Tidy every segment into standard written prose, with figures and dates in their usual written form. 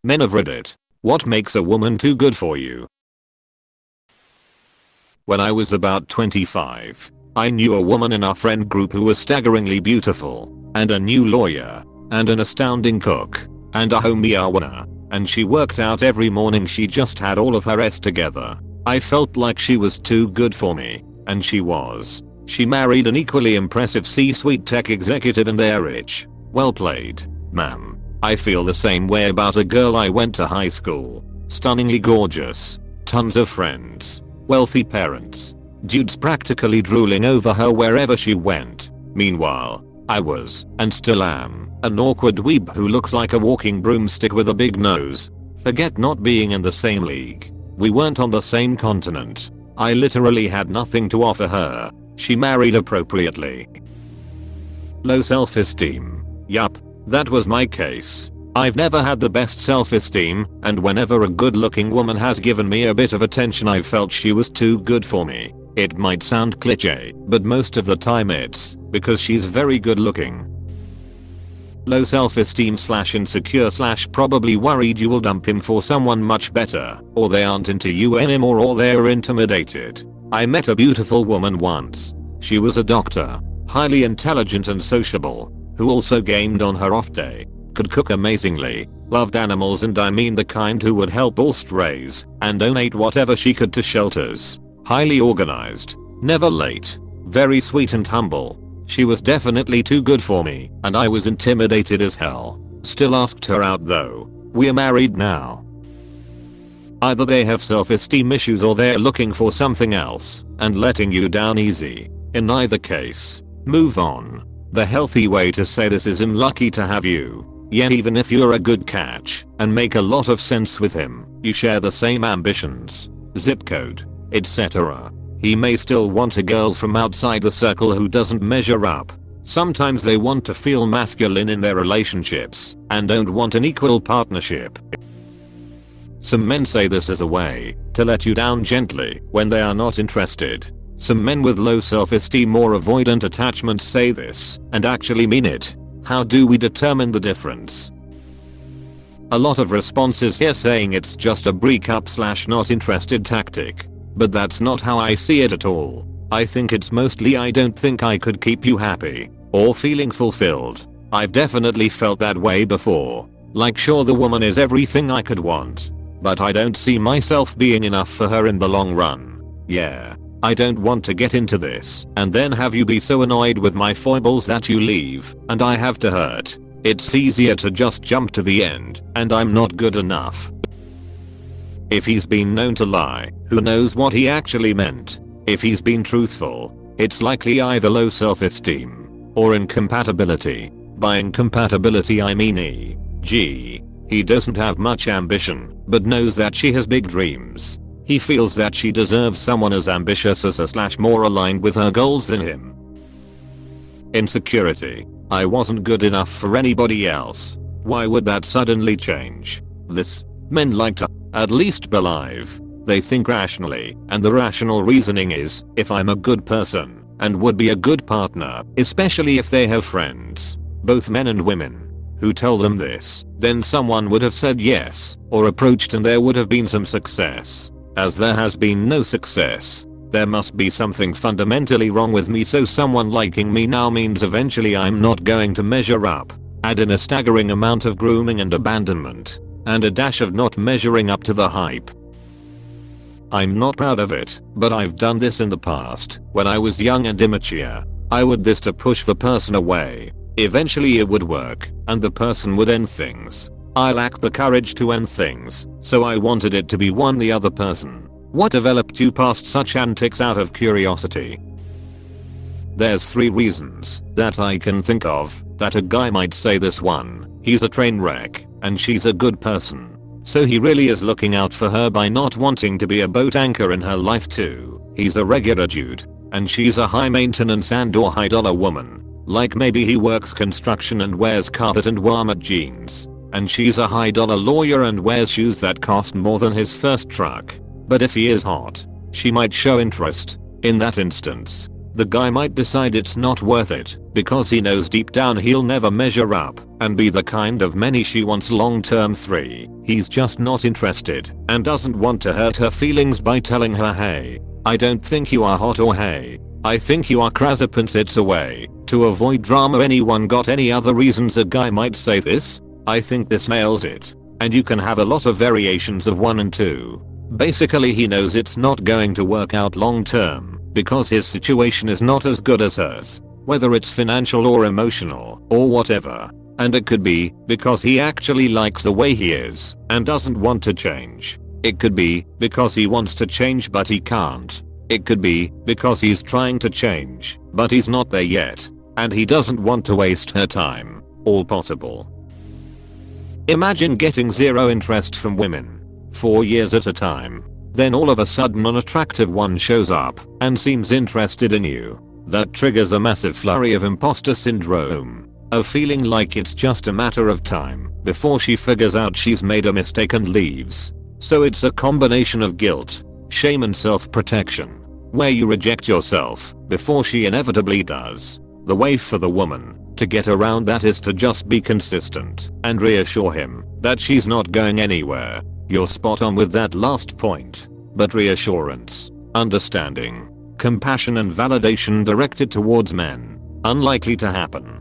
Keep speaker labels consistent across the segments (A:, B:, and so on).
A: Men of Reddit. What makes a woman too good for you? When I was about 25, I knew a woman in our friend group who was staggeringly beautiful, and a new lawyer, and an astounding cook, and a home winner, and she worked out every morning. She just had all of her S together. I felt like she was too good for me, and she was. She married an equally impressive C-suite tech executive and they're rich. Well played, ma'am. I feel the same way about a girl I went to high school. Stunningly gorgeous, tons of friends, wealthy parents, dudes practically drooling over her wherever she went. Meanwhile, I was, and still am, an awkward dweeb who looks like a walking broomstick with a big nose. Forget not being in the same league. We weren't on the same continent. I literally had nothing to offer her. She married appropriately. Low self-esteem. Yup, that was my case. I've never had the best self-esteem, and whenever a good-looking woman has given me a bit of attention I've felt she was too good for me. It might sound cliché, but most of the time it's because she's very good looking. Low self-esteem / insecure / probably worried you will dump him for someone much better, or they aren't into you anymore, or they're intimidated. I met a beautiful woman once. She was a doctor, highly intelligent and sociable, who also gamed on her off day, could cook amazingly, loved animals, and I mean the kind who would help all strays and donate whatever she could to shelters. Highly organized, never late, very sweet and humble. She was definitely too good for me, and I was intimidated as hell. Still asked her out though. We're married now. Either they have self-esteem issues or they're looking for something else and letting you down easy. In either case, move on. The healthy way to say this is I'm lucky to have you. Yeah, even if you're a good catch and make a lot of sense with him, you share the same ambitions, zip code, etc. He may still want a girl from outside the circle who doesn't measure up. Sometimes they want to feel masculine in their relationships and don't want an equal partnership. Some men say this as a way to let you down gently when they are not interested. Some men with low self-esteem or avoidant attachment say this and actually mean it. How do we determine the difference? A lot of responses here saying it's just a breakup / not interested tactic. But that's not how I see it at all. I think it's mostly I don't think I could keep you happy or feeling fulfilled. I've definitely felt that way before. Like, sure, the woman is everything I could want, but I don't see myself being enough for her in the long run. Yeah, I don't want to get into this and then have you be so annoyed with my foibles that you leave and I have to hurt. It's easier to just jump to the end and I'm not good enough. If he's been known to lie, who knows what he actually meant? If he's been truthful, it's likely either low self-esteem or incompatibility. By incompatibility I mean he doesn't have much ambition but knows that she has big dreams. He feels that she deserves someone as ambitious as her / more aligned with her goals than him. Insecurity. I wasn't good enough for anybody else. Why would that suddenly change? This. Men like to at least believe. They think rationally, and the rational reasoning is, if I'm a good person and would be a good partner, especially if they have friends, both men and women, who tell them this, then someone would have said yes or approached and there would have been some success. As there has been no success, there must be something fundamentally wrong with me, so someone liking me now means eventually I'm not going to measure up. Add in a staggering amount of grooming and abandonment, and a dash of not measuring up to the hype. I'm not proud of it, but I've done this in the past. When I was young and immature, I would this to push the person away. Eventually it would work, and the person would end things. I lacked the courage to end things, so I wanted it to be the other person. What developed you past such antics out of curiosity? There's 3 reasons that I can think of that a guy might say this. 1. He's a train wreck, and she's a good person, so he really is looking out for her by not wanting to be a boat anchor in her life. 2. He's a regular dude, and she's a high maintenance and or high dollar woman. Like maybe he works construction and wears carpet and Walmart jeans, and she's a high dollar lawyer and wears shoes that cost more than his first truck. But if he is hot, she might show interest. In that instance, The guy might decide it's not worth it because he knows deep down he'll never measure up and be the kind of man she wants long term. 3. He's just not interested and doesn't want to hurt her feelings by telling her, hey, I don't think you are hot, or hey, I think you are crassip, and sits away to avoid drama. Anyone got any other reasons a guy might say this? I think this nails it. And you can have a lot of variations of 1 and 2. Basically he knows it's not going to work out long term because his situation is not as good as hers, whether it's financial or emotional or whatever. And it could be because he actually likes the way he is and doesn't want to change. It could be because he wants to change but he can't. It could be because he's trying to change but he's not there yet and he doesn't want to waste her time. All possible. Imagine getting zero interest from women 4 years at a time. Then all of a sudden an attractive one shows up and seems interested in you. That triggers a massive flurry of imposter syndrome. Of feeling like it's just a matter of time before she figures out she's made a mistake and leaves. So it's a combination of guilt, shame and self-protection, where you reject yourself before she inevitably does. The way for the woman to get around that is to just be consistent and reassure him that she's not going anywhere. You're spot on with that last point. But reassurance, understanding, compassion and validation directed towards men, unlikely to happen.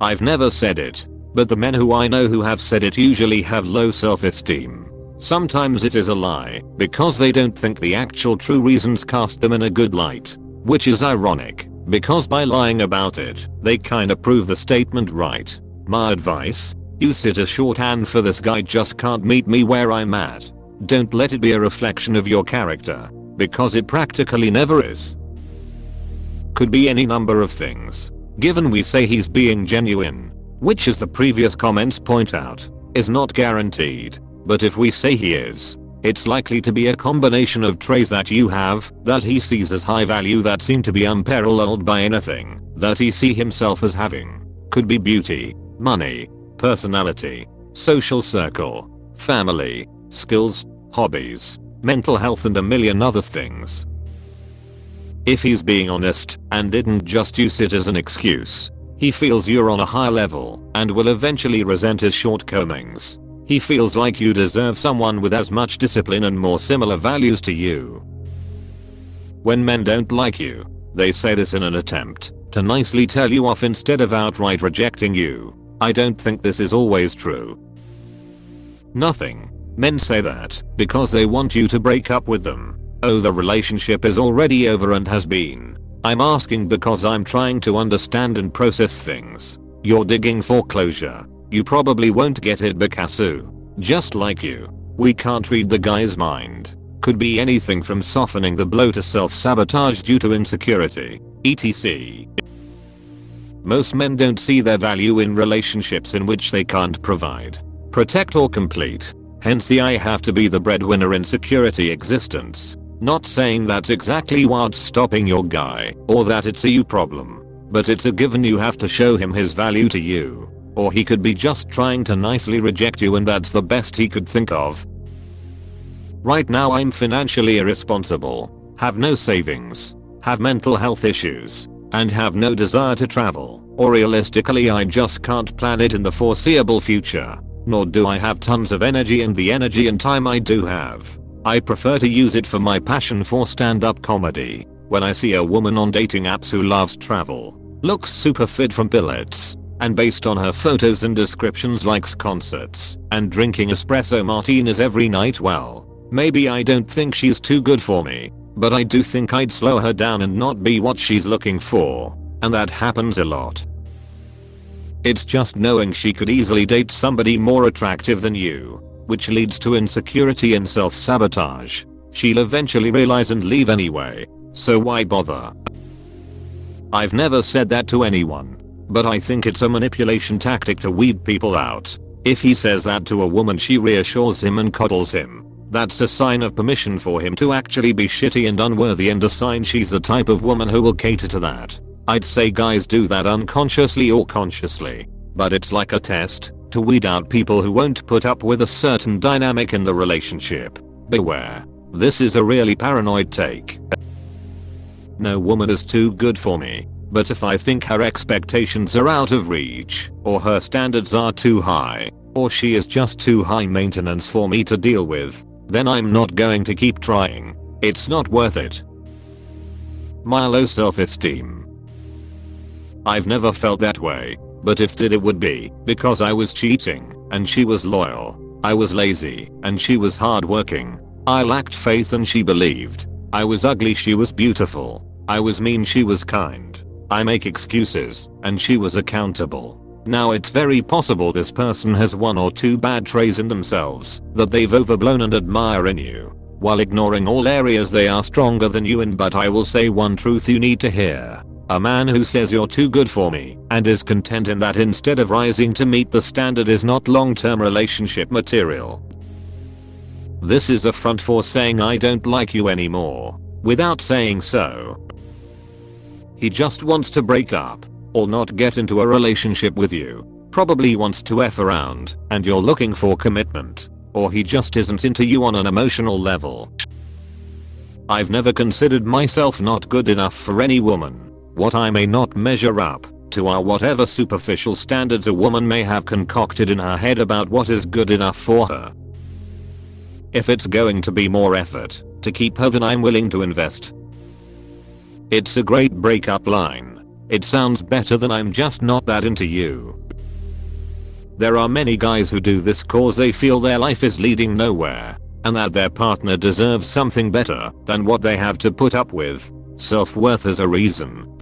A: I've never said it, but the men who I know who have said it usually have low self-esteem. Sometimes it is a lie because they don't think the actual true reasons cast them in a good light, which is ironic because by lying about it, they kinda prove the statement right. My advice? Use it as shorthand for this guy just can't meet me where I'm at. Don't let it be a reflection of your character, because it practically never is. Could be any number of things. Given we say he's being genuine, which as the previous comments point out, is not guaranteed. But if we say he is, it's likely to be a combination of traits that you have, that he sees as high value that seem to be unparalleled by anything that he sees himself as having. Could be beauty, money, personality, social circle, family, skills, hobbies, mental health and a million other things. If he's being honest and didn't just use it as an excuse, he feels you're on a high level and will eventually resent his shortcomings. He feels like you deserve someone with as much discipline and more similar values to you. When men don't like you, they say this in an attempt to nicely tell you off instead of outright rejecting you. I don't think this is always true. Nothing. Men say that because they want you to break up with them. Oh, the relationship is already over and has been. I'm asking because I'm trying to understand and process things. You're digging for closure. You probably won't get it because just like you, we can't read the guy's mind. Could be anything from softening the blow to self-sabotage due to insecurity, etc. Most men don't see their value in relationships in which they can't provide, protect or complete. Hence the I have to be the breadwinner insecurity existence. Not saying that's exactly what's stopping your guy or that it's a you problem, but it's a given you have to show him his value to you. Or he could be just trying to nicely reject you and that's the best he could think of. Right now I'm financially irresponsible, have no savings, have mental health issues, and have no desire to travel, or realistically I just can't plan it in the foreseeable future. Nor do I have tons of energy, and the energy and time I do have, I prefer to use it for my passion for stand-up comedy. When I see a woman on dating apps who loves travel, looks super fit from billets, and based on her photos and descriptions likes concerts and drinking espresso martinis every night, well, maybe I don't think she's too good for me, but I do think I'd slow her down and not be what she's looking for, and that happens a lot. It's just knowing she could easily date somebody more attractive than you, which leads to insecurity and self-sabotage. She'll eventually realize and leave anyway, so why bother? I've never said that to anyone, but I think it's a manipulation tactic to weed people out. If he says that to a woman, she reassures him and coddles him. That's a sign of permission for him to actually be shitty and unworthy, and a sign she's the type of woman who will cater to that. I'd say guys do that unconsciously or consciously, but it's like a test to weed out people who won't put up with a certain dynamic in the relationship. Beware. This is a really paranoid take. No woman is too good for me. But if I think her expectations are out of reach, or her standards are too high, or she is just too high maintenance for me to deal with, then I'm not going to keep trying. It's not worth it. My low self-esteem. I've never felt that way, but if did it would be because I was cheating, and she was loyal. I was lazy, and she was hardworking. I lacked faith and she believed. I was ugly, she was beautiful. I was mean, she was kind. I make excuses, and she was accountable. Now it's very possible this person has one or two bad traits in themselves that they've overblown and admire in you, while ignoring all areas they are stronger than you in. But I will say one truth you need to hear. A man who says you're too good for me and is content in that instead of rising to meet the standard is not long-term relationship material. This is a front for saying I don't like you anymore, without saying so. He just wants to break up, or not get into a relationship with you. Probably wants to F around, and you're looking for commitment. Or he just isn't into you on an emotional level. I've never considered myself not good enough for any woman. What I may not measure up to are whatever superficial standards a woman may have concocted in her head about what is good enough for her. If it's going to be more effort to keep her, then I'm willing to invest. It's a great breakup line. It sounds better than I'm just not that into you. There are many guys who do this cause they feel their life is leading nowhere, and that their partner deserves something better than what they have to put up with. Self-worth is a reason